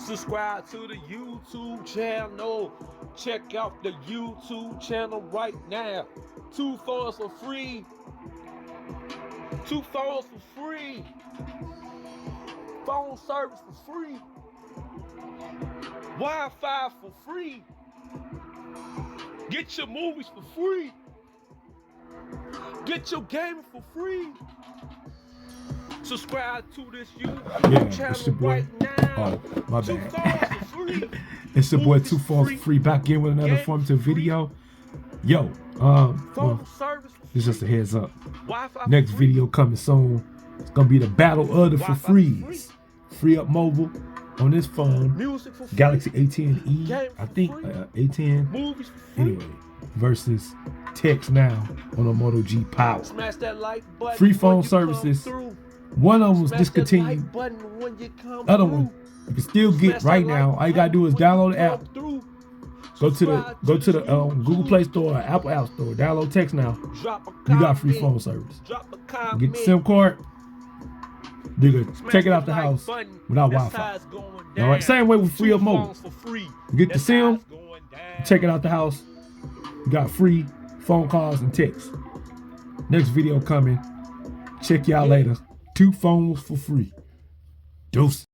Subscribe to the YouTube channel. Check out the YouTube channel right now. 2 phones for free. 2 phones for free. Phone service for free. Wi-Fi for free. Get your movies for free. Get your gaming for free. Subscribe to this YouTube channel right now. Oh, my bad. 2 phones for free. It's your boy 2 phones for free, back in with another informative video. Yo, well, it's just a heads up. Next video coming soon. It's gonna be the battle of the for frees. Free up mobile on this phone, Galaxy A10e, I think A10. Anyway, versus TextNow on a Moto G Power. Free phone services. One of them was discontinued. Other one you can still get right now. All you gotta do is download the app. Go to the Google Play Store or Apple App Store. Download TextNow. You got free phone service. Get the SIM card. You can take it out the house without Wi-Fi. All right, same way with free up mobile. You get the SIM, take it out the house. You got free phone calls and texts. Next video coming. Check y'all later. 2 phones for free. Deuce.